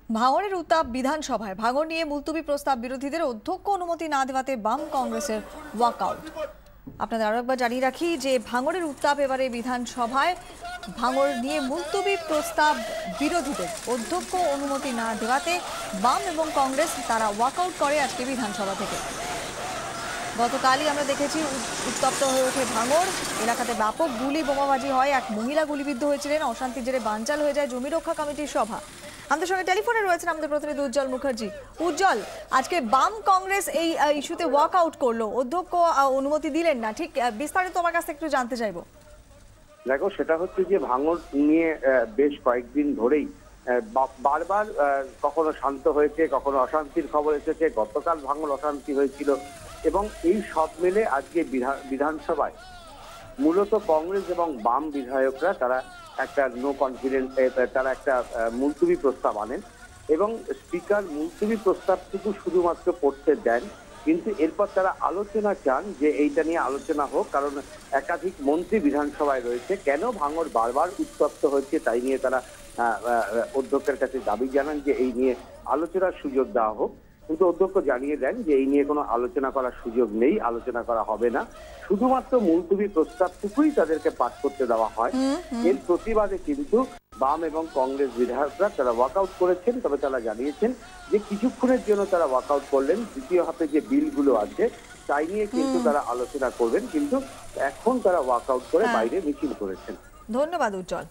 ভাঙড়ের উত্তাপ বিধানসভায়। ভাঙড় নিয়ে মুলতবি প্রস্তাব বিরোধীদের অধ্যক্ষ অনুমতি না দেওয়াতে বাম কংগ্রেসের ওয়াকআউট। আপনাদের আরো একবার জানিয়ে রাখি যে ভাঙড়ের উত্তাপ এবারে বিধানসভায়। ভাঙড় নিয়ে মুলতবি প্রস্তাব বিরোধীদের অধ্যক্ষ অনুমতি না দেওয়াতে বাম এবং কংগ্রেস তারা ওয়াকআউট করে আজকে বিধানসভা থেকে। গতকালই আমরা দেখেছি উত্তপ্ত হয়ে ওঠে ভাঙড় এলাকাতে, ব্যাপক গুলি বোমাবাজি হয়, এক মহিলা গুলিবিদ্ধ হয়েছিলেন, অশান্তির জেরে বানচাল হয়ে যায় জমি রক্ষা কমিটির সভা। আমাদের সঙ্গে টেলিফোনে রয়েছেন আমাদের প্রতিনিধি উজ্জ্বল মুখার্জি। উজ্জ্বল, আজকে বাম কংগ্রেস এই ইস্যুতে ওয়াক আউট করলো, অধ্যক্ষ অনুমতি দিলেন না, ঠিক বিস্তারিত তোমার কাছে একটু জানতে চাইবো। দেখো, সেটা হচ্ছে যে ভাঙড় নিয়ে বেশ কয়েকদিন ধরেই বারবার কখনো শান্ত হয়েছে, কখনো অশান্তির খবর এসেছে। গতকাল ভাঙড় অশান্তি হয়েছিল এবং এই সব মিলে আজকে বিধানসভায় মূলত কংগ্রেস এবং বাম বিধায়করা তারা একটা নো কনফিডেন্স, তারা একটা মুলতবি প্রস্তাব আনেন এবং স্পিকার মুলতবি প্রস্তাবটুকু শুধুমাত্র পড়তে দেন, কিন্তু এরপর তারা আলোচনা চান যে এইটা নিয়ে আলোচনা হোক, কারণ একাধিক মন্ত্রী বিধানসভায় রয়েছে। কেন ভাঙড় বারবার উত্তপ্ত হচ্ছে তাই নিয়ে তারা অধ্যক্ষের কাছে দাবি জানান যে এই নিয়ে আলোচনার সুযোগ দেওয়া হোক, কিন্তু অধ্যক্ষ জানিয়ে দেন যে এই নিয়ে কোনো আলোচনা করার সুযোগ নেই, আলোচনা করা হবে না, শুধুমাত্র মুলতবি প্রস্তাবটুকুই তাদেরকে পাঠ করতে দেওয়া হয়। এর প্রতিবাদে কিন্তু বাম এবং কংগ্রেস বিধায়করা তারা ওয়াকআউট করেছেন, তবে তারা জানিয়েছেন যে কিছুক্ষণের জন্য তারা ওয়াকআউট করলেন, দ্বিতীয় হাতে যে বিলগুলো আছে তাই নিয়ে কিন্তু তারা আলোচনা করবেন, কিন্তু এখন তারা ওয়াকআউট করে বাইরে মিছিল করেছেন। ধন্যবাদ উজ্জ্বল।